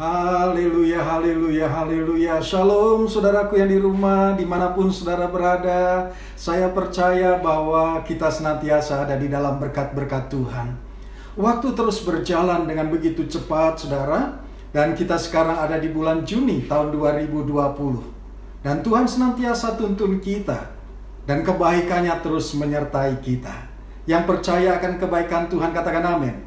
Haleluya, haleluya, haleluya. Shalom saudaraku yang di rumah, dimanapun saudara berada. Saya percaya bahwa kita senantiasa ada di dalam berkat-berkat Tuhan. Waktu terus berjalan dengan begitu cepat saudara. Dan kita sekarang ada di bulan Juni tahun 2020. Dan Tuhan senantiasa tuntun kita. Dan kebaikannya terus menyertai kita. Yang percaya akan kebaikan Tuhan katakan amin.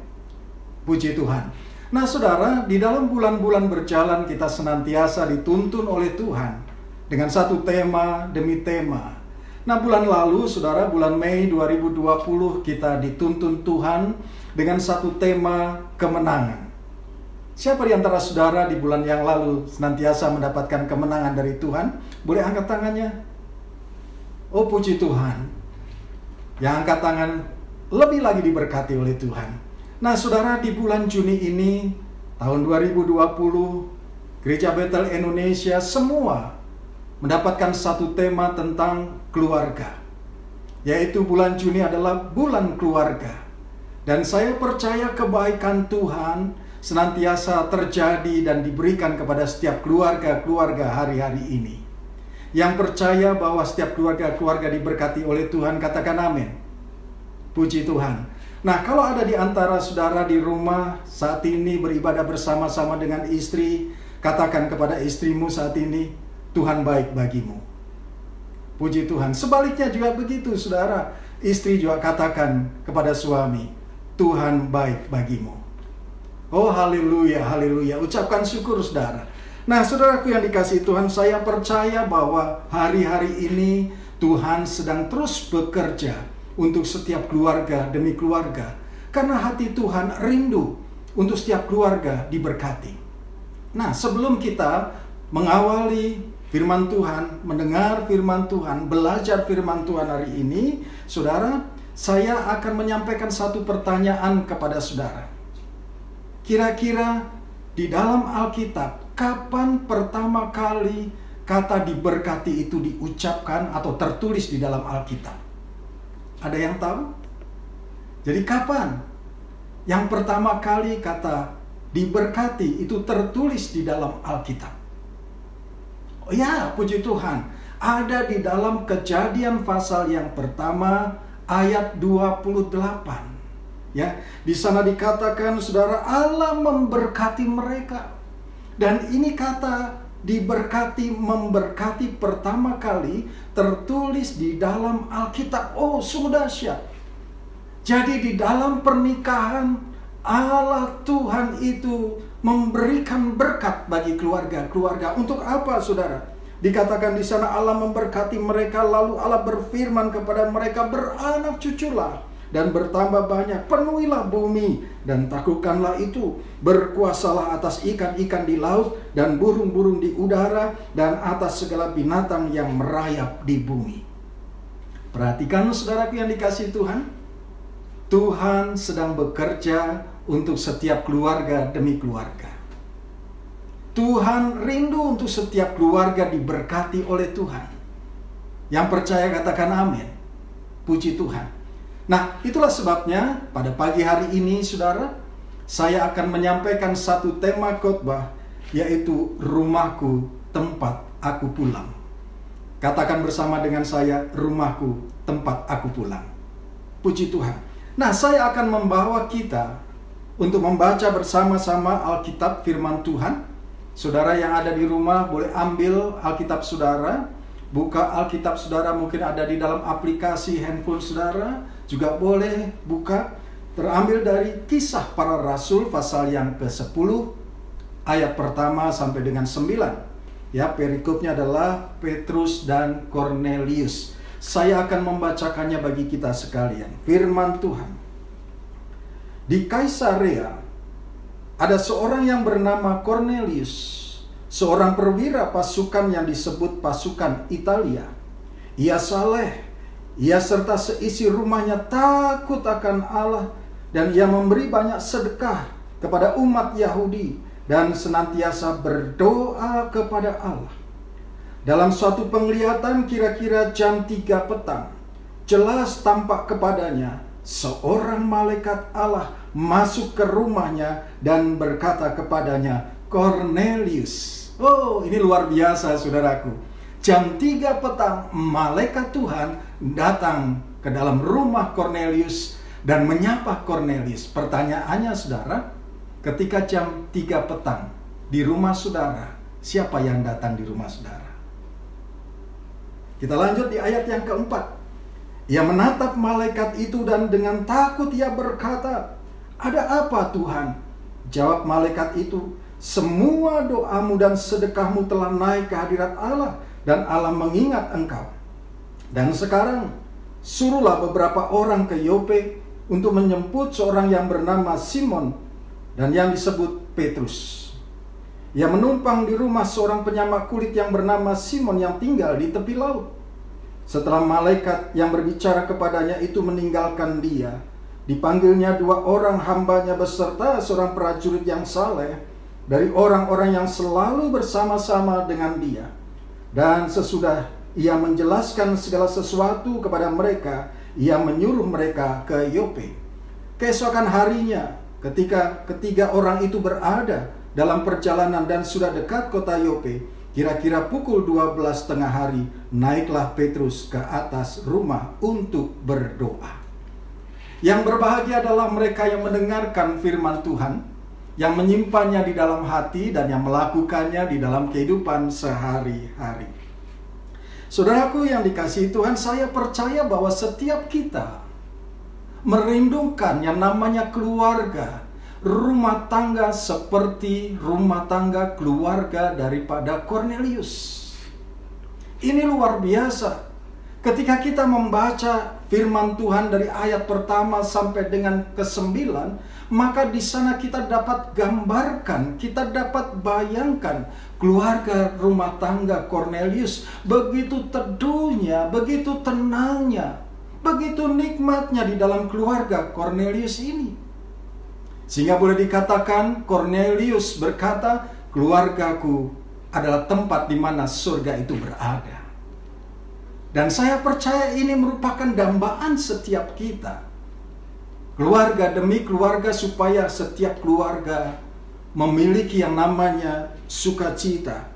Puji Tuhan. Nah saudara, di dalam bulan-bulan berjalan kita senantiasa dituntun oleh Tuhan dengan satu tema demi tema. Nah bulan lalu saudara, bulan Mei 2020 kita dituntun Tuhan dengan satu tema kemenangan. Siapa di antara saudara di bulan yang lalu senantiasa mendapatkan kemenangan dari Tuhan? Boleh angkat tangannya? Oh puji Tuhan. Yang angkat tangan lebih lagi diberkati oleh Tuhan. Nah saudara, di bulan Juni ini tahun 2020 Gereja Betel Indonesia semua mendapatkan satu tema tentang keluarga, yaitu bulan Juni adalah bulan keluarga. Dan saya percaya kebaikan Tuhan senantiasa terjadi dan diberikan kepada setiap keluarga-keluarga hari-hari ini. Yang percaya bahwa setiap keluarga-keluarga diberkati oleh Tuhan katakan amin. Puji Tuhan. Nah, kalau ada di antara saudara di rumah saat ini beribadah bersama-sama dengan istri, katakan kepada istrimu saat ini, Tuhan baik bagimu. Puji Tuhan. Sebaliknya juga begitu, saudara. Istri juga katakan kepada suami, Tuhan baik bagimu. Oh, haleluya, haleluya. Ucapkan syukur, saudara. Nah, saudaraku yang dikasihi Tuhan, saya percaya bahwa hari-hari ini Tuhan sedang terus bekerja untuk setiap keluarga demi keluarga. Karena hati Tuhan rindu untuk setiap keluarga diberkati. Nah, sebelum kita mengawali firman Tuhan, mendengar firman Tuhan, belajar firman Tuhan hari ini, saudara, saya akan menyampaikan satu pertanyaan kepada saudara. Kira-kira di dalam Alkitab, kapan pertama kali kata diberkati itu diucapkan atau tertulis di dalam Alkitab? Ada yang tahu? Jadi kapan yang pertama kali kata diberkati itu tertulis di dalam Alkitab? Oh ya, puji Tuhan. Ada di dalam Kejadian pasal yang pertama ayat 28. Ya, di sana dikatakan saudara, Allah memberkati mereka. Dan ini kata diberkati, memberkati pertama kali tertulis di dalam Alkitab. Oh, sungguh dahsyat. Jadi di dalam pernikahan Allah Tuhan itu memberikan berkat bagi keluarga-keluarga. Untuk apa, saudara? Dikatakan di sana Allah memberkati mereka, lalu Allah berfirman kepada mereka, beranak cuculah dan bertambah banyak, penuhilah bumi dan taklukkanlah itu, berkuasalah atas ikan-ikan di laut dan burung-burung di udara dan atas segala binatang yang merayap di bumi. Perhatikan saudaraku yang dikasihi Tuhan, Tuhan sedang bekerja untuk setiap keluarga demi keluarga. Tuhan rindu untuk setiap keluarga diberkati oleh Tuhan. Yang percaya katakan amin. Puji Tuhan. Nah, itulah sebabnya pada pagi hari ini, saudara, saya akan menyampaikan satu tema khotbah, yaitu rumahku tempat aku pulang. Katakan bersama dengan saya, rumahku tempat aku pulang. Puji Tuhan. Nah, saya akan membawa kita untuk membaca bersama-sama Alkitab firman Tuhan. Saudara yang ada di rumah boleh ambil Alkitab saudara. Buka Alkitab saudara, mungkin ada di dalam aplikasi handphone saudara. Juga boleh buka, terambil dari Kisah Para Rasul pasal yang ke-10 ayat pertama sampai dengan 9. Ya, perikopnya adalah Petrus dan Kornelius. Saya akan membacakannya bagi kita sekalian. Firman Tuhan. Di Kaisarea ada seorang yang bernama Kornelius, seorang perwira pasukan yang disebut pasukan Italia. Ia saleh. Ia serta seisi rumahnya takut akan Allah, dan ia memberi banyak sedekah kepada umat Yahudi dan senantiasa berdoa kepada Allah. Dalam suatu penglihatan kira-kira jam 3 petang, jelas tampak kepadanya seorang malaikat Allah masuk ke rumahnya dan berkata kepadanya, Kornelius. Oh, ini luar biasa saudaraku. Jam 3 petang, malaikat Tuhan datang ke dalam rumah Kornelius dan menyapa Kornelius. Pertanyaannya saudara, ketika jam 3 petang di rumah saudara, siapa yang datang di rumah saudara? Kita lanjut di ayat yang keempat. Ia menatap malaikat itu dan dengan takut ia berkata, "Ada apa Tuhan?" Jawab malaikat itu, "Semua doamu dan sedekahmu telah naik ke hadirat Allah, dan Allah mengingat engkau. Dan sekarang suruhlah beberapa orang ke Yope untuk menjemput seorang yang bernama Simon dan yang disebut Petrus. Ia menumpang di rumah seorang penyamak kulit yang bernama Simon yang tinggal di tepi laut." Setelah malaikat yang berbicara kepadanya itu meninggalkan dia, dipanggilnya 2 orang hambanya beserta seorang prajurit yang saleh dari orang-orang yang selalu bersama-sama dengan dia. Dan sesudah ia menjelaskan segala sesuatu kepada mereka, ia menyuruh mereka ke Yope. Keesokan harinya, ketika ketiga orang itu berada dalam perjalanan dan sudah dekat kota Yope, kira-kira pukul 12 tengah hari, naiklah Petrus ke atas rumah untuk berdoa. Yang berbahagia adalah mereka yang mendengarkan firman Tuhan, yang menyimpannya di dalam hati dan yang melakukannya di dalam kehidupan sehari-hari. Saudaraku yang dikasihi Tuhan, saya percaya bahwa setiap kita merindukan yang namanya keluarga, rumah tangga seperti rumah tangga keluarga daripada Kornelius. Ini luar biasa. Ketika kita membaca firman Tuhan dari ayat pertama sampai dengan ke-9, maka di sana kita dapat gambarkan, kita dapat bayangkan keluarga rumah tangga Kornelius begitu teduhnya, begitu tenangnya, begitu nikmatnya di dalam keluarga Kornelius ini. Sehingga boleh dikatakan Kornelius berkata, "Keluargaku adalah tempat di mana surga itu berada." Dan saya percaya ini merupakan dambaan setiap kita. Keluarga demi keluarga, supaya setiap keluarga memiliki yang namanya sukacita,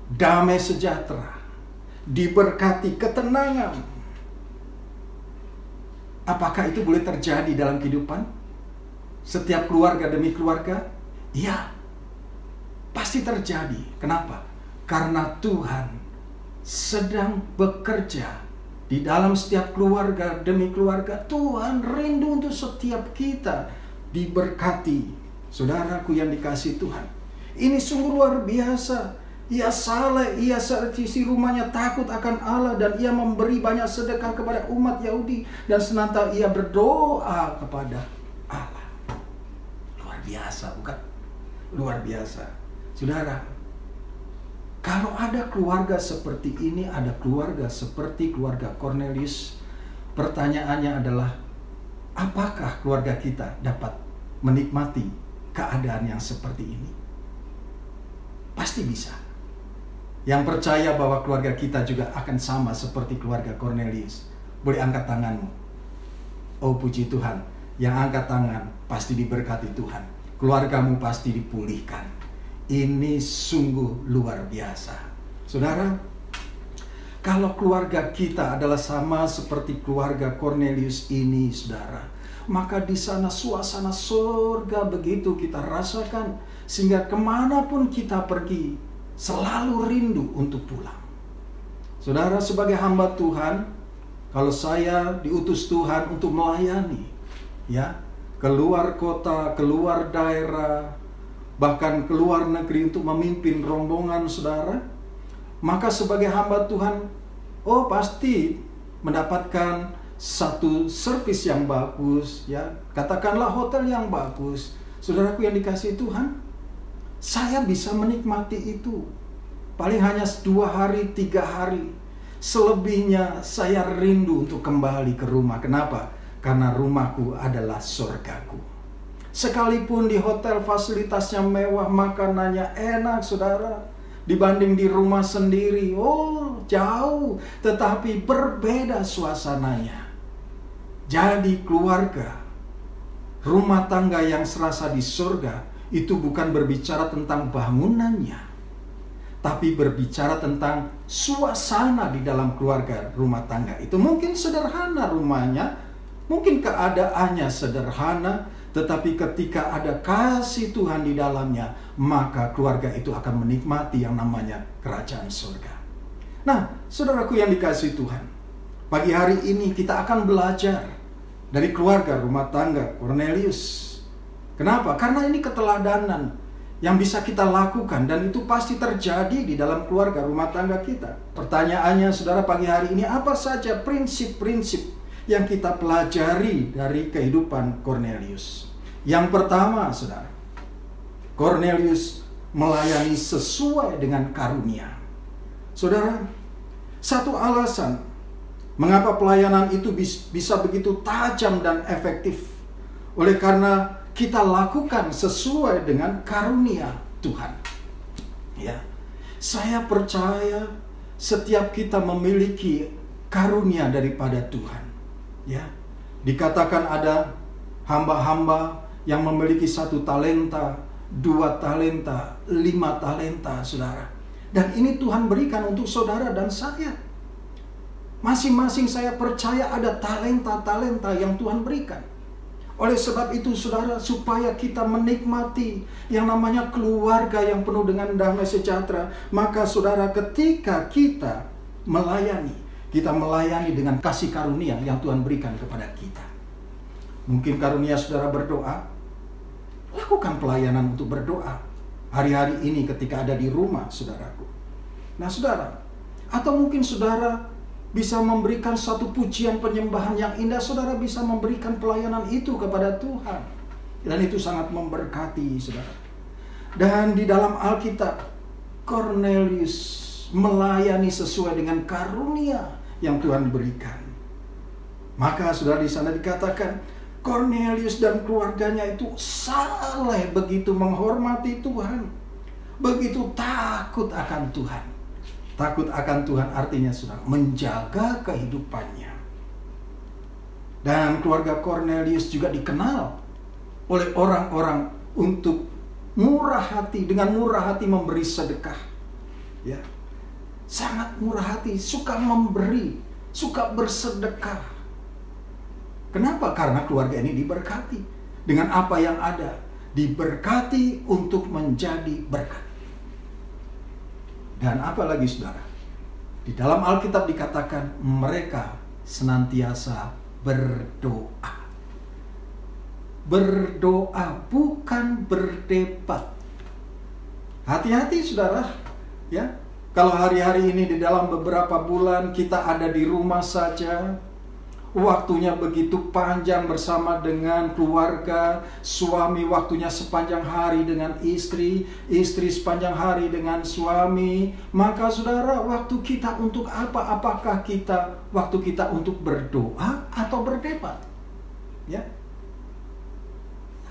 damai sejahtera, diberkati ketenangan. Apakah itu boleh terjadi dalam kehidupan setiap keluarga demi keluarga? Ya, pasti terjadi. Kenapa? Karena Tuhan sedang bekerja di dalam setiap keluarga demi keluarga. Tuhan rindu untuk setiap kita diberkati. Saudaraku yang dikasihi Tuhan, ini sungguh luar biasa. Ia saleh, ia seisi rumahnya takut akan Allah, dan ia memberi banyak sedekah kepada umat Yahudi, dan senantiasa ia berdoa kepada Allah. Luar biasa, bukan? Luar biasa. Saudara, kalau ada keluarga seperti ini, ada keluarga seperti keluarga Kornelius, pertanyaannya adalah, apakah keluarga kita dapat menikmati keadaan yang seperti ini? Pasti bisa. Yang percaya bahwa keluarga kita juga akan sama seperti keluarga Kornelius, boleh angkat tanganmu. Oh puji Tuhan, yang angkat tangan pasti diberkati Tuhan. Keluargamu pasti dipulihkan. Ini sungguh luar biasa. Saudara, kalau keluarga kita adalah sama seperti keluarga Kornelius ini, saudara, maka di sana suasana surga begitu kita rasakan, sehingga kemanapun kita pergi, selalu rindu untuk pulang. Saudara, sebagai hamba Tuhan, kalau saya diutus Tuhan untuk melayani, ya, keluar kota, keluar daerah, bahkan keluar negeri untuk memimpin rombongan saudara, maka sebagai hamba Tuhan, pasti mendapatkan satu servis yang bagus, ya, katakanlah hotel yang bagus. Saudaraku yang dikasihi Tuhan, saya bisa menikmati itu paling hanya 2 hari, 3 hari. Selebihnya saya rindu untuk kembali ke rumah. Kenapa? Karena rumahku adalah surgaku. Sekalipun di hotel fasilitasnya mewah, makanannya enak, saudara, dibanding di rumah sendiri, jauh, tetapi berbeda suasananya. Jadi keluarga, rumah tangga yang serasa di surga, itu bukan berbicara tentang bangunannya, tapi berbicara tentang suasana di dalam keluarga rumah tangga. Itu mungkin sederhana rumahnya, mungkin keadaannya sederhana, tetapi ketika ada kasih Tuhan di dalamnya, maka keluarga itu akan menikmati yang namanya kerajaan surga. Nah, saudaraku yang dikasihi Tuhan, pagi hari ini kita akan belajar dari keluarga rumah tangga Cornelius. Kenapa? Karena ini keteladanan yang bisa kita lakukan, dan itu pasti terjadi di dalam keluarga rumah tangga kita. Pertanyaannya, saudara, pagi hari ini apa saja prinsip-prinsip yang kita pelajari dari kehidupan Cornelius? Yang pertama, saudara, Cornelius melayani sesuai dengan karunia. Saudara, satu alasan mengapa pelayanan itu bisa begitu tajam dan efektif, oleh karena kita lakukan sesuai dengan karunia Tuhan. Ya, saya percaya setiap kita memiliki karunia daripada Tuhan. Ya, dikatakan ada hamba-hamba yang memiliki 1 talenta, 2 talenta, 5 talenta, saudara. Dan ini Tuhan berikan untuk saudara dan saya. Masing-masing saya percaya ada talenta-talenta yang Tuhan berikan. Oleh sebab itu, saudara, supaya kita menikmati yang namanya keluarga yang penuh dengan damai sejahtera, maka saudara, ketika kita melayani dengan kasih karunia yang Tuhan berikan kepada kita. Mungkin karunia saudara berdoa, lakukan pelayanan untuk berdoa hari-hari ini ketika ada di rumah, saudaraku. Nah, saudara, atau mungkin saudara bisa memberikan satu pujian penyembahan yang indah, saudara bisa memberikan pelayanan itu kepada Tuhan. Dan itu sangat memberkati, saudara. Dan di dalam Alkitab, Cornelius melayani sesuai dengan karunia yang Tuhan berikan. Maka saudara, di sana dikatakan Cornelius dan keluarganya itu saleh, begitu menghormati Tuhan, begitu takut akan Tuhan. Takut akan Tuhan artinya saudara, menjaga kehidupannya. Dan keluarga Cornelius juga dikenal oleh orang-orang untuk murah hati, dengan murah hati memberi sedekah. Ya, sangat murah hati, suka memberi, suka bersedekah. Kenapa? Karena keluarga ini diberkati dengan apa yang ada, diberkati untuk menjadi berkat. Dan apalagi saudara, di dalam Alkitab dikatakan mereka senantiasa berdoa. Berdoa, bukan berdebat. Hati-hati saudara, ya. Kalau hari-hari ini di dalam beberapa bulan kita ada di rumah saja, waktunya begitu panjang bersama dengan keluarga, suami waktunya sepanjang hari dengan istri, istri sepanjang hari dengan suami. Maka saudara, waktu kita untuk apa? Apakah waktu kita untuk berdoa atau berdebat? Ya,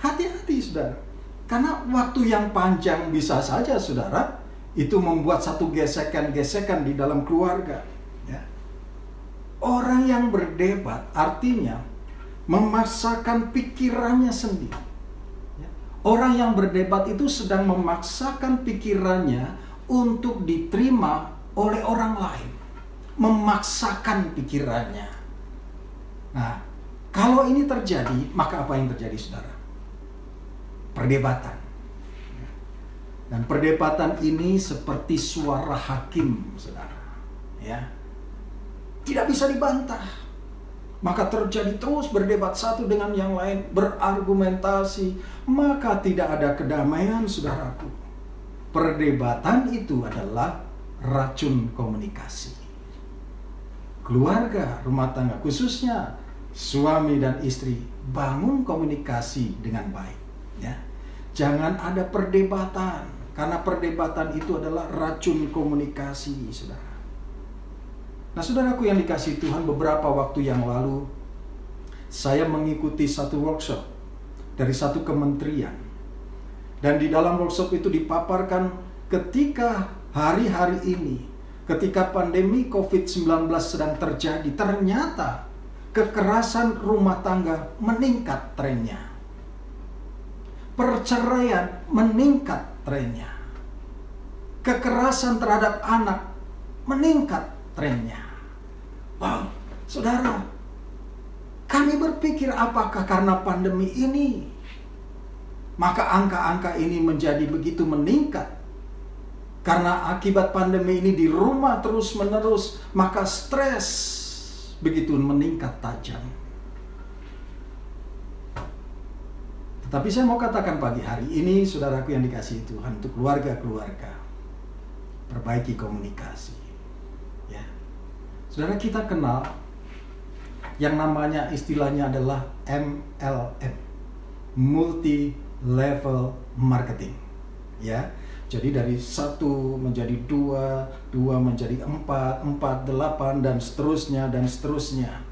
hati-hati saudara, karena waktu yang panjang bisa saja saudara itu membuat satu gesekan-gesekan di dalam keluarga. Orang yang berdebat artinya memaksakan pikirannya sendiri. Orang yang berdebat itu sedang memaksakan pikirannya untuk diterima oleh orang lain. Memaksakan pikirannya. Nah, kalau ini terjadi, maka apa yang terjadi, saudara? Perdebatan. Dan perdebatan ini seperti suara hakim, saudara. Ya. Tidak bisa dibantah. Maka terjadi terus berdebat satu dengan yang lain, berargumentasi, maka tidak ada kedamaian, saudaraku. Perdebatan itu adalah racun komunikasi. Keluarga, rumah tangga, khususnya suami dan istri, bangun komunikasi dengan baik. Ya. Jangan ada perdebatan, karena perdebatan itu adalah racun komunikasi, saudara. Nah, saudaraku yang dikasihi Tuhan, beberapa waktu yang lalu saya mengikuti satu workshop dari satu kementerian. Dan di dalam workshop itu dipaparkan ketika hari-hari ini, ketika pandemi COVID-19 sedang terjadi, ternyata kekerasan rumah tangga meningkat trennya. Perceraian meningkat trennya. Kekerasan terhadap anak meningkat trennya. Wow, saudara, kami berpikir apakah karena pandemi ini maka angka-angka ini menjadi begitu meningkat? Karena akibat pandemi ini di rumah terus-menerus, maka stres begitu meningkat tajam. Tetapi saya mau katakan pagi hari ini, saudaraku yang dikasihi Tuhan, untuk keluarga-keluarga, perbaiki komunikasi. Ya, saudara, kita kenal yang namanya istilahnya adalah MLM, multi level marketing. Ya, jadi dari 1 menjadi 2, 2 menjadi 4, 4, 8 dan seterusnya dan seterusnya.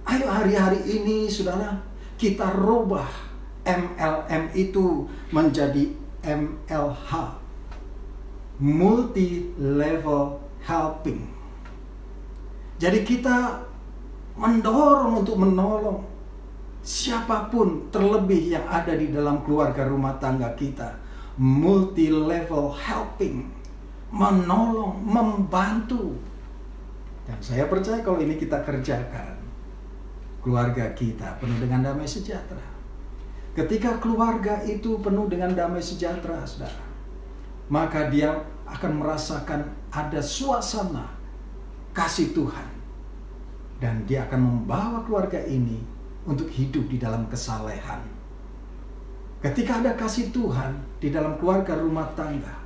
Ayo hari-hari ini saudara, kita rubah MLM itu menjadi MLH, multi level helping. Jadi kita mendorong untuk menolong siapapun, terlebih yang ada di dalam keluarga rumah tangga kita. Multi level helping, menolong, membantu. Dan saya percaya kalau ini kita kerjakan, keluarga kita penuh dengan damai sejahtera. Ketika keluarga itu penuh dengan damai sejahtera, saudara, maka dia akan merasakan ada suasana kasih Tuhan. Dan dia akan membawa keluarga ini untuk hidup di dalam kesalehan. Ketika ada kasih Tuhan di dalam keluarga rumah tangga,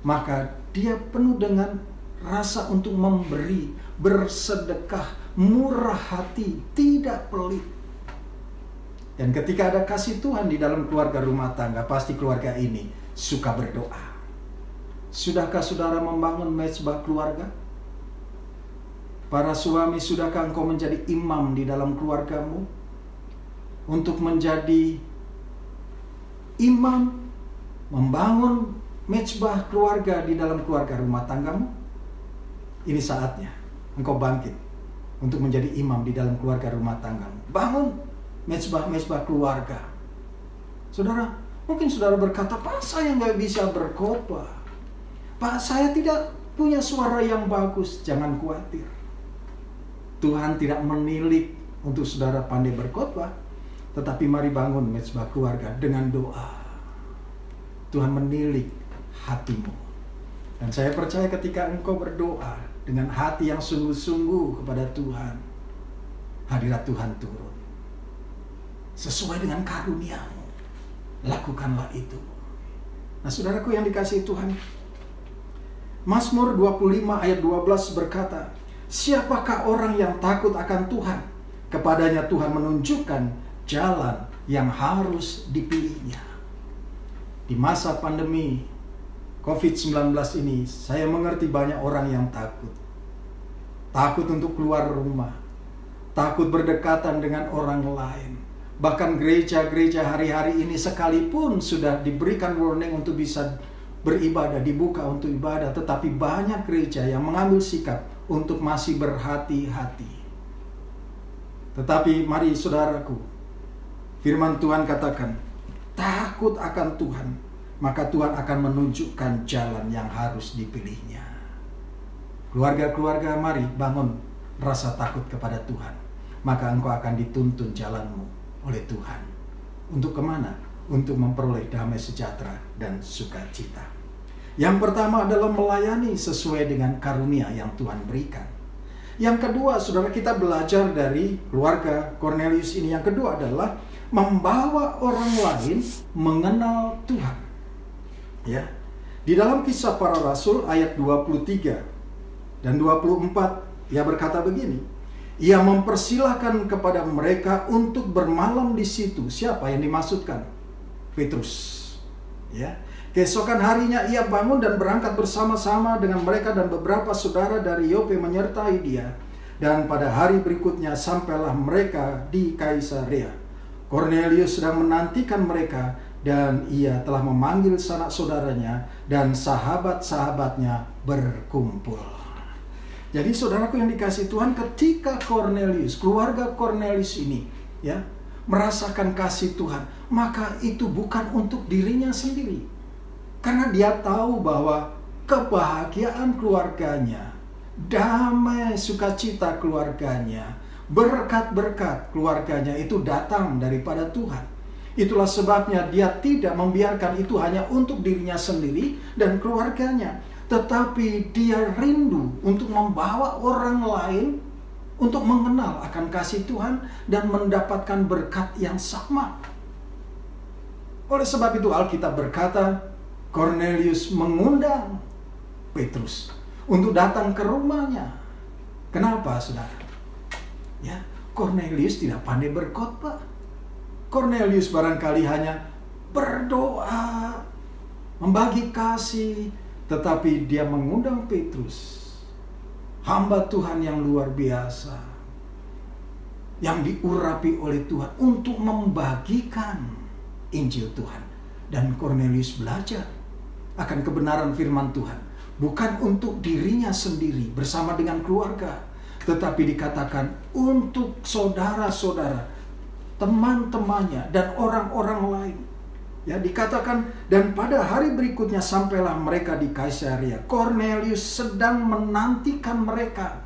maka dia penuh dengan rasa untuk memberi, bersedekah, murah hati, tidak pelit. Dan ketika ada kasih Tuhan di dalam keluarga rumah tangga, pasti keluarga ini suka berdoa. Sudahkah saudara membangun mezbah keluarga? Para suami, sudahkah engkau menjadi imam di dalam keluargamu? Untuk menjadi imam, membangun mezbah keluarga di dalam keluarga rumah tanggamu? Ini saatnya engkau bangkit untuk menjadi imam di dalam keluarga rumah tanggamu. Bangun mezbah keluarga. Saudara, mungkin saudara berkata, Pak, saya nggak bisa berkhotbah. Pak, saya tidak punya suara yang bagus. Jangan khawatir. Tuhan tidak menilik untuk saudara pandai berkhotbah. Tetapi mari bangun mezbah keluarga dengan doa. Tuhan menilik hatimu. Dan saya percaya ketika engkau berdoa dengan hati yang sungguh-sungguh kepada Tuhan, hadirat Tuhan turun. Sesuai dengan karunia-Mu, lakukanlah itu. Nah, saudaraku yang dikasihi Tuhan, Mazmur 25 ayat 12 berkata, siapakah orang yang takut akan Tuhan? Kepadanya Tuhan menunjukkan jalan yang harus dipilihnya. Di masa pandemi COVID-19 ini, saya mengerti banyak orang yang takut. Takut untuk keluar rumah. Takut berdekatan dengan orang lain. Bahkan gereja-gereja hari-hari ini sekalipun sudah diberikan warning untuk bisa beribadah, dibuka untuk ibadah, tetapi banyak gereja yang mengambil sikap untuk masih berhati-hati. Tetapi mari saudaraku, firman Tuhan katakan, takut akan Tuhan, maka Tuhan akan menunjukkan jalan yang harus dipilihnya. Keluarga-keluarga, mari bangun rasa takut kepada Tuhan. Maka engkau akan dituntun jalanmu oleh Tuhan. Untuk kemana? Untuk memperoleh damai sejahtera dan sukacita. Yang pertama adalah melayani sesuai dengan karunia yang Tuhan berikan. Yang kedua, saudara, kita belajar dari keluarga Cornelius ini. Yang kedua adalah membawa orang lain mengenal Tuhan. Ya. Di dalam Kisah Para Rasul ayat 23 dan 24, ia berkata begini. Ia mempersilahkan kepada mereka untuk bermalam di situ. Siapa yang dimaksudkan? Petrus. Ya. Keesokan harinya ia bangun dan berangkat bersama-sama dengan mereka dan beberapa saudara dari Yope menyertai dia. Dan pada hari berikutnya sampailah mereka di Kaisarea. Cornelius sedang menantikan mereka dan ia telah memanggil sanak saudaranya dan sahabat-sahabatnya berkumpul. Jadi saudaraku yang dikasihi Tuhan, ketika Cornelius, keluarga Cornelius ini ya merasakan kasih Tuhan, maka itu bukan untuk dirinya sendiri. Karena dia tahu bahwa kebahagiaan keluarganya, damai sukacita keluarganya, berkat-berkat keluarganya itu datang daripada Tuhan. Itulah sebabnya dia tidak membiarkan itu hanya untuk dirinya sendiri dan keluarganya, tetapi dia rindu untuk membawa orang lain untuk mengenal akan kasih Tuhan dan mendapatkan berkat yang sama. Oleh sebab itu Alkitab berkata, Cornelius mengundang Petrus untuk datang ke rumahnya. Kenapa, saudara? Ya, Cornelius tidak pandai berkhotbah. Cornelius barangkali hanya berdoa, membagi kasih, tetapi dia mengundang Petrus, hamba Tuhan yang luar biasa, yang diurapi oleh Tuhan untuk membagikan Injil Tuhan. Dan Cornelius belajar akan kebenaran firman Tuhan, bukan untuk dirinya sendiri bersama dengan keluarga, tetapi dikatakan untuk saudara-saudara, teman-temannya, dan orang-orang lain. Ya, dikatakan, dan pada hari berikutnya sampailah mereka di Kaisarea. Cornelius sedang menantikan mereka.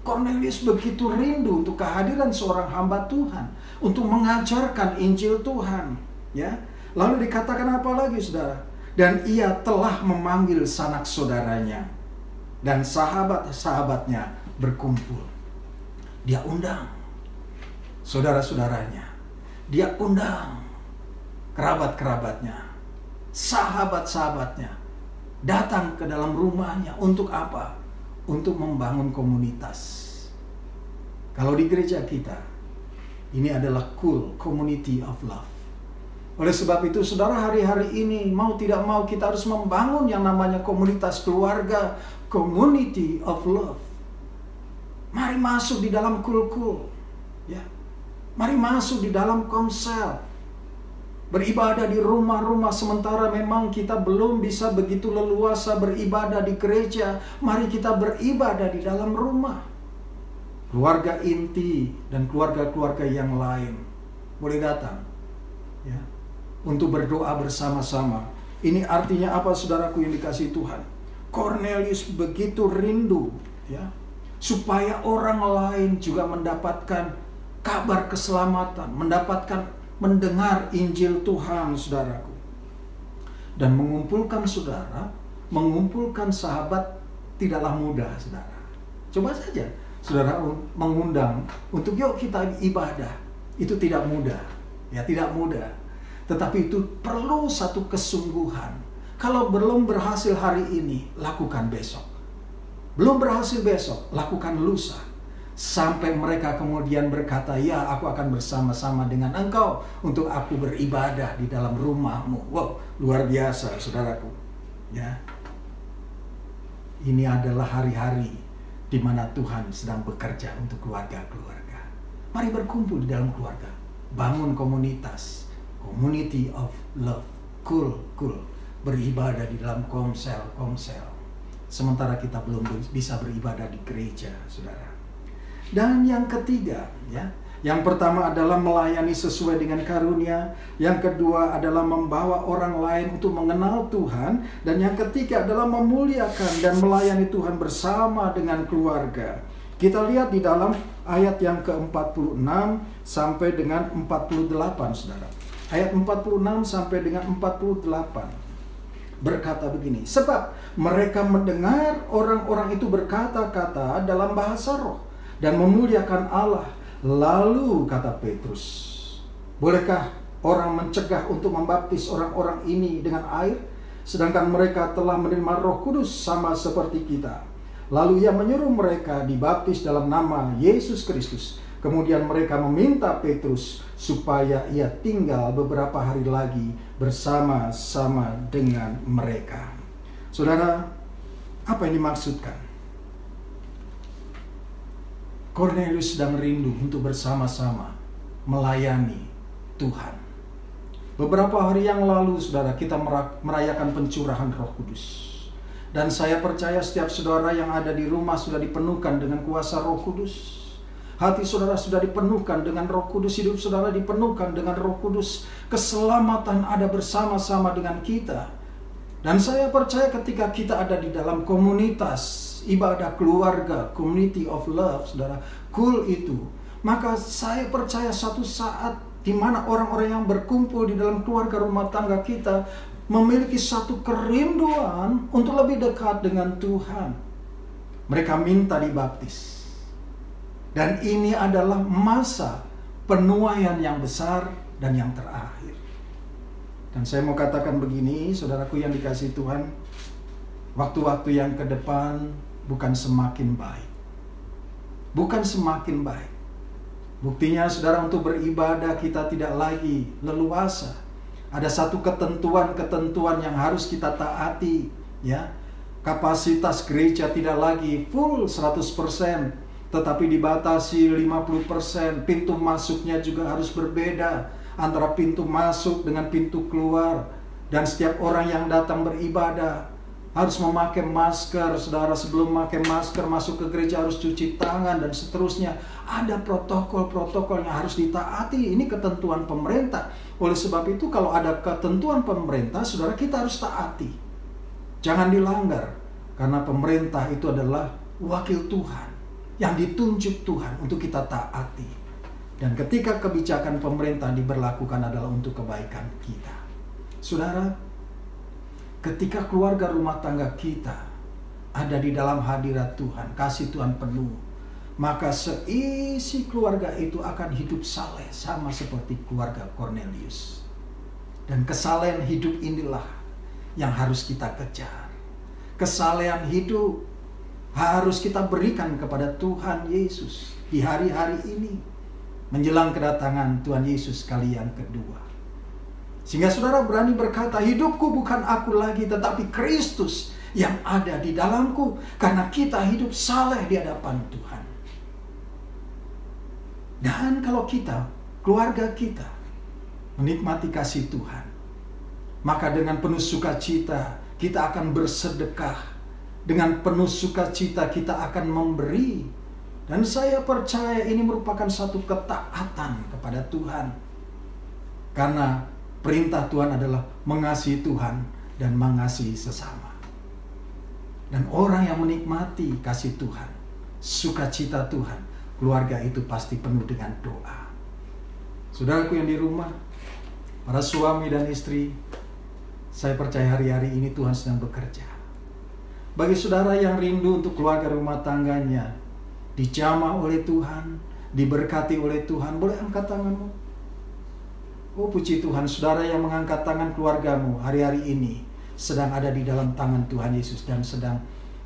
Cornelius begitu rindu untuk kehadiran seorang hamba Tuhan, untuk mengajarkan Injil Tuhan. Ya, lalu dikatakan apa lagi, saudara? Dan ia telah memanggil sanak saudaranya dan sahabat-sahabatnya berkumpul. Dia undang saudara-saudaranya, dia undang kerabat-kerabatnya, sahabat-sahabatnya datang ke dalam rumahnya. Untuk apa? Untuk membangun komunitas. Kalau di gereja kita, ini adalah community of love. Oleh sebab itu, saudara, hari-hari ini mau tidak mau kita harus membangun yang namanya komunitas keluarga, community of love. Mari masuk di dalam kul-kul, ya. Mari masuk di dalam komsel. Beribadah di rumah-rumah, sementara memang kita belum bisa begitu leluasa beribadah di gereja. Mari kita beribadah di dalam rumah. Keluarga inti dan keluarga-keluarga yang lain boleh datang, ya, untuk berdoa bersama-sama. Ini artinya apa, saudaraku yang dikasihi Tuhan? Cornelius begitu rindu, ya, supaya orang lain juga mendapatkan kabar keselamatan, mendengar Injil Tuhan, saudaraku. Dan mengumpulkan saudara, mengumpulkan sahabat tidaklah mudah, saudara. Coba saja saudara mengundang untuk yuk kita ibadah. Itu tidak mudah, ya, tidak mudah. Tetapi itu perlu satu kesungguhan. Kalau belum berhasil hari ini, lakukan besok. Belum berhasil besok, lakukan lusa. Sampai mereka kemudian berkata, ya, aku akan bersama-sama dengan engkau untuk aku beribadah di dalam rumahmu. Wow, luar biasa, saudaraku. Ya, ini adalah hari-hari di mana Tuhan sedang bekerja untuk keluarga-keluarga. Mari berkumpul di dalam keluarga. Bangun komunitas. Community of love. Cool. Beribadah di dalam komsel. Sementara kita belum bisa beribadah di gereja, saudara. Dan yang ketiga, ya, yang pertama adalah melayani sesuai dengan karunia. Yang kedua adalah membawa orang lain untuk mengenal Tuhan. Dan yang ketiga adalah memuliakan dan melayani Tuhan bersama dengan keluarga. Kita lihat di dalam ayat yang ke-46 sampai dengan 48, saudara. Ayat 46 sampai dengan 48 berkata begini. Sebab mereka mendengar orang-orang itu berkata-kata dalam bahasa roh dan memuliakan Allah. Lalu kata Petrus, bolehkah orang mencegah untuk membaptis orang-orang ini dengan air, sedangkan mereka telah menerima Roh Kudus sama seperti kita? Lalu ia menyuruh mereka dibaptis dalam nama Yesus Kristus. Kemudian mereka meminta Petrus supaya ia tinggal beberapa hari lagi bersama-sama dengan mereka. Saudara, apa yang dimaksudkan? Cornelius sedang rindu untuk bersama-sama melayani Tuhan. Beberapa hari yang lalu, saudara, kita merayakan pencurahan Roh Kudus. Dan saya percaya setiap saudara yang ada di rumah sudah dipenuhkan dengan kuasa Roh Kudus. Hati saudara sudah dipenuhkan dengan Roh Kudus, hidup saudara dipenuhkan dengan Roh Kudus. Keselamatan ada bersama-sama dengan kita. Dan saya percaya ketika kita ada di dalam komunitas ibadah keluarga, community of love, saudara, cool itu, maka saya percaya suatu saat di mana orang-orang yang berkumpul di dalam keluarga rumah tangga kita memiliki satu kerinduan untuk lebih dekat dengan Tuhan. Mereka minta dibaptis. Dan ini adalah masa penuaian yang besar dan yang terakhir. Dan saya mau katakan begini, saudaraku yang dikasihi Tuhan, waktu-waktu yang ke depan bukan semakin baik. Bukan semakin baik. Buktinya saudara, untuk beribadah kita tidak lagi leluasa. Ada satu ketentuan-ketentuan yang harus kita taati, ya. Kapasitas gereja tidak lagi full 100%, tetapi dibatasi 50%. Pintu masuknya juga harus berbeda antara pintu masuk dengan pintu keluar. Dan setiap orang yang datang beribadah harus memakai masker. Saudara, sebelum memakai masker masuk ke gereja harus cuci tangan dan seterusnya. Ada protokol-protokol yang harus ditaati. Ini ketentuan pemerintah. Oleh sebab itu kalau ada ketentuan pemerintah, saudara, kita harus taati. Jangan dilanggar. Karena pemerintah itu adalah wakil Tuhan yang ditunjuk Tuhan untuk kita taati. Dan ketika kebijakan pemerintah diberlakukan adalah untuk kebaikan kita. Saudara, ketika keluarga rumah tangga kita ada di dalam hadirat Tuhan, kasih Tuhan penuh, maka seisi keluarga itu akan hidup saleh sama seperti keluarga Cornelius. Dan kesalehan hidup inilah yang harus kita kejar. Kesalehan hidup harus kita berikan kepada Tuhan Yesus di hari-hari ini, menjelang kedatangan Tuhan Yesus kali yang kedua. Sehingga saudara berani berkata, hidupku bukan aku lagi, tetapi Kristus yang ada di dalamku. Karena kita hidup saleh di hadapan Tuhan. Dan kalau kita, keluarga kita, menikmati kasih Tuhan, maka dengan penuh sukacita kita akan bersedekah. Dengan penuh sukacita kita akan memberi. Dan saya percaya ini merupakan satu ketaatan kepada Tuhan. Karena perintah Tuhan adalah mengasihi Tuhan dan mengasihi sesama. Dan orang yang menikmati kasih Tuhan, sukacita Tuhan, keluarga itu pasti penuh dengan doa. Saudaraku yang di rumah, para suami dan istri, saya percaya hari-hari ini Tuhan sedang bekerja. Bagi saudara yang rindu untuk keluarga rumah tangganya dijamah oleh Tuhan, diberkati oleh Tuhan, boleh angkat tanganmu. Oh puji Tuhan, saudara yang mengangkat tangan, keluargamu hari-hari ini sedang ada di dalam tangan Tuhan Yesus dan sedang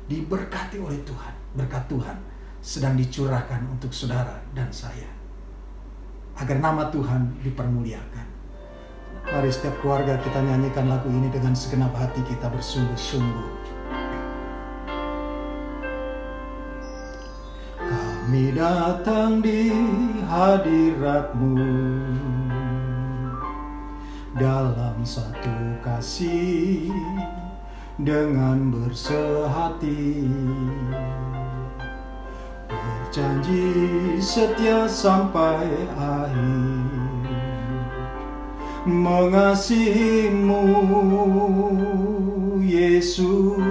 diberkati oleh Tuhan. Berkat Tuhan sedang dicurahkan untuk saudara dan saya, agar nama Tuhan dipermuliakan. Mari setiap keluarga kita nyanyikan lagu ini dengan segenap hati kita bersungguh-sungguh. Kami datang di hadirat-Mu dalam satu kasih dengan bersehati, berjanji setia sampai akhir, mengasihi-Mu Yesus.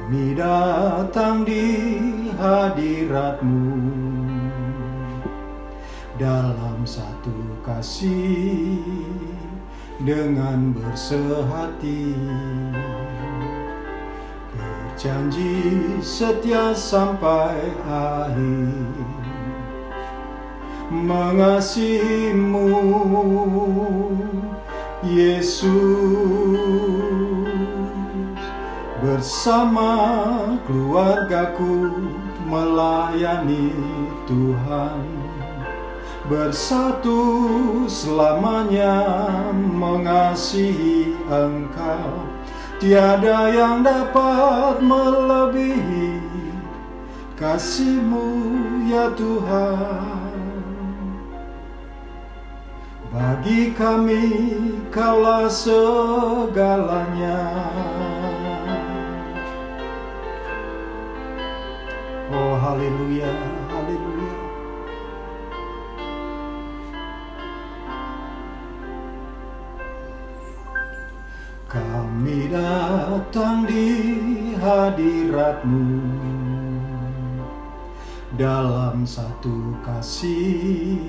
Kami datang di hadirat-Mu dalam satu kasih dengan bersehati, berjanji setia sampai akhir, mengasihi-Mu Yesus. Bersama keluargaku melayani Tuhan, bersatu selamanya mengasihi Engkau. Tiada yang dapat melebihi kasih-Mu ya Tuhan. Bagi kami Kaulah segalanya. Haleluya, haleluya. Kami datang di hadirat-Mu dalam satu kasih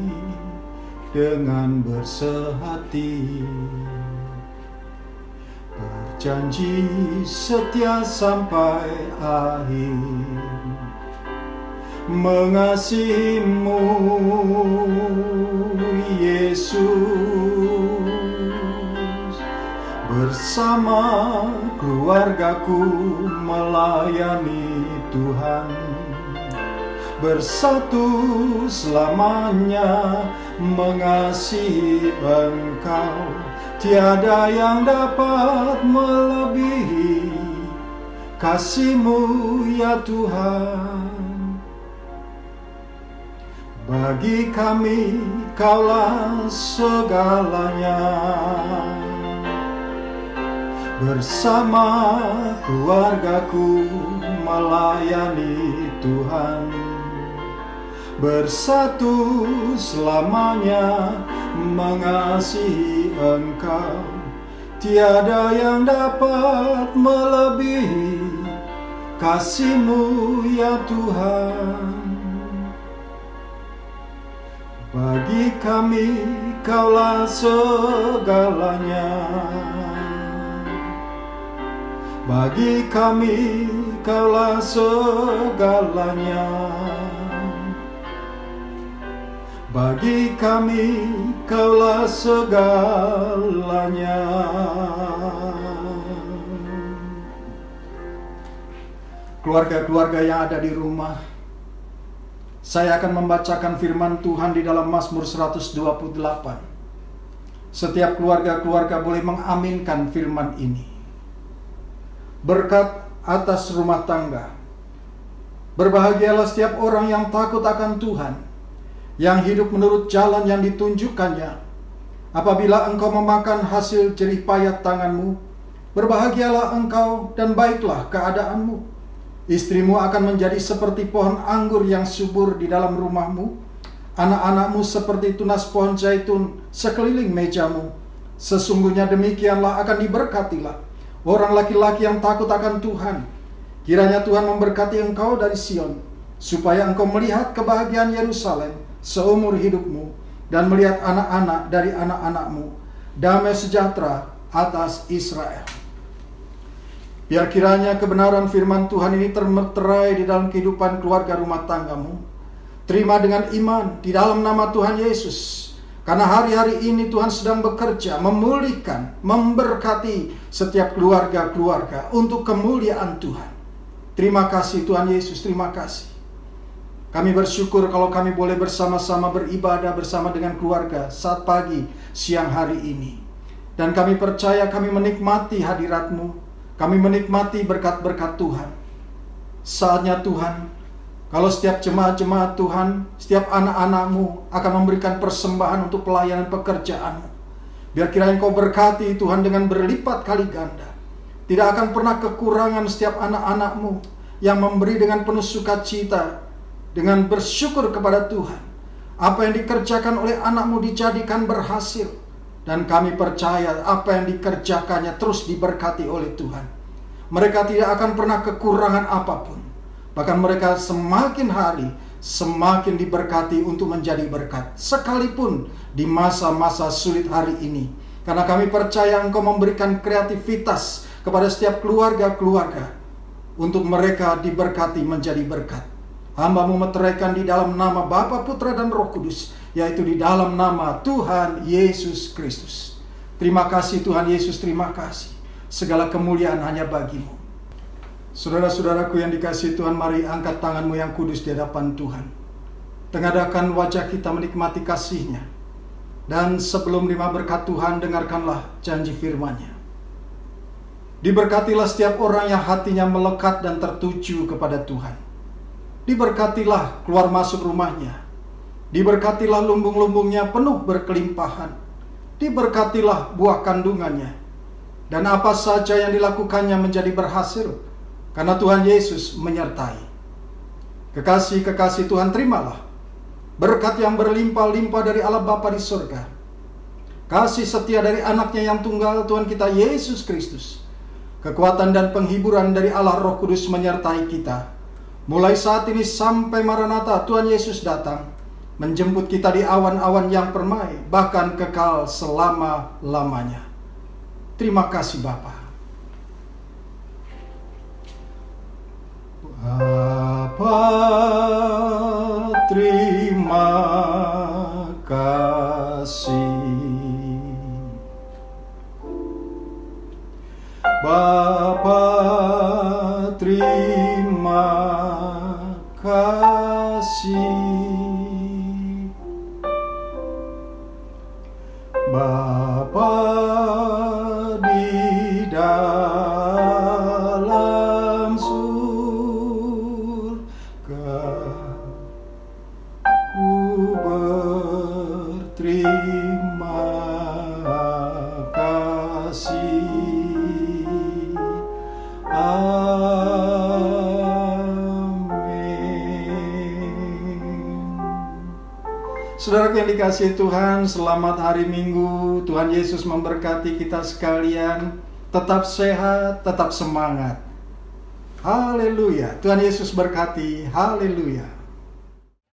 dengan bersehati, berjanji setia sampai akhir, mengasihi-Mu Yesus. Bersama keluargaku melayani Tuhan, bersatu selamanya mengasihi Engkau. Tiada yang dapat melebihi kasih-Mu ya Tuhan. Bagi kami Kaulah segalanya. Bersama keluargaku melayani Tuhan, bersatu selamanya mengasihi Engkau. Tiada yang dapat melebihi kasih-Mu ya Tuhan. Bagi kami Kaulah segalanya. Bagi kami Kaulah segalanya. Bagi kami Kaulah segalanya. Keluarga-keluarga yang ada di rumah, saya akan membacakan firman Tuhan di dalam Mazmur 128. Setiap keluarga-keluarga boleh mengaminkan firman ini. Berkat atas rumah tangga. Berbahagialah setiap orang yang takut akan Tuhan, yang hidup menurut jalan yang ditunjukkannya. Apabila engkau memakan hasil jerih payah tanganmu, berbahagialah engkau dan baiklah keadaanmu. Istrimu akan menjadi seperti pohon anggur yang subur di dalam rumahmu. Anak-anakmu seperti tunas pohon zaitun sekeliling mejamu. Sesungguhnya demikianlah akan diberkatilah orang laki-laki yang takut akan Tuhan. Kiranya Tuhan memberkati engkau dari Sion, supaya engkau melihat kebahagiaan Yerusalem seumur hidupmu, dan melihat anak-anak dari anak-anakmu, damai sejahtera atas Israel. Biar kiranya kebenaran firman Tuhan ini termeterai di dalam kehidupan keluarga rumah tanggamu. Terima dengan iman di dalam nama Tuhan Yesus. Karena hari-hari ini Tuhan sedang bekerja, memulihkan, memberkati setiap keluarga-keluarga untuk kemuliaan Tuhan. Terima kasih Tuhan Yesus, terima kasih. Kami bersyukur kalau kami boleh bersama-sama beribadah bersama dengan keluarga saat pagi, siang hari ini. Dan kami percaya kami menikmati hadirat-Mu, kami menikmati berkat-berkat Tuhan. Saatnya Tuhan, kalau setiap jemaat-jemaat Tuhan, setiap anak-anak-Mu akan memberikan persembahan untuk pelayanan pekerjaan-Mu. Biar kiranya Engkau berkati Tuhan dengan berlipat kali ganda. Tidak akan pernah kekurangan setiap anak-anak-Mu yang memberi dengan penuh sukacita, dengan bersyukur kepada Tuhan. Apa yang dikerjakan oleh anak-Mu dijadikan berhasil. Dan kami percaya apa yang dikerjakannya terus diberkati oleh Tuhan. Mereka tidak akan pernah kekurangan apapun. Bahkan mereka semakin hari semakin diberkati untuk menjadi berkat, sekalipun di masa-masa sulit hari ini. Karena kami percaya Engkau memberikan kreativitas kepada setiap keluarga-keluarga untuk mereka diberkati menjadi berkat. Hamba-Mu meteraikan di dalam nama Bapa, Putra, dan Roh Kudus, yaitu di dalam nama Tuhan Yesus Kristus. Terima kasih Tuhan Yesus, terima kasih. Segala kemuliaan hanya bagi-Mu. Saudara-saudaraku yang dikasihi Tuhan, mari angkat tanganmu yang kudus di hadapan Tuhan. Tengadahkan wajah kita menikmati kasih-Nya. Dan sebelum terima berkat Tuhan, dengarkanlah janji firman-Nya. Diberkatilah setiap orang yang hatinya melekat dan tertuju kepada Tuhan. Diberkatilah keluar masuk rumahnya. Diberkatilah lumbung-lumbungnya penuh berkelimpahan. Diberkatilah buah kandungannya. Dan apa saja yang dilakukannya menjadi berhasil, karena Tuhan Yesus menyertai. Kekasih-kekasih Tuhan, terimalah berkat yang berlimpah-limpah dari Allah Bapa di surga, kasih setia dari anaknya yang tunggal, Tuhan kita Yesus Kristus, kekuatan dan penghiburan dari Allah Roh Kudus menyertai kita, mulai saat ini sampai Maranatha Tuhan Yesus datang, menjemput kita di awan-awan yang permai, bahkan kekal selama-lamanya. Terima kasih Bapa. Bapa, terima kasih. Bapa, terima kasih. Bapa di dalam surga, ku berterima kasih. Saudaraku yang dikasihi Tuhan, selamat hari Minggu. Tuhan Yesus memberkati kita sekalian. Tetap sehat, tetap semangat. Haleluya. Tuhan Yesus berkati. Haleluya.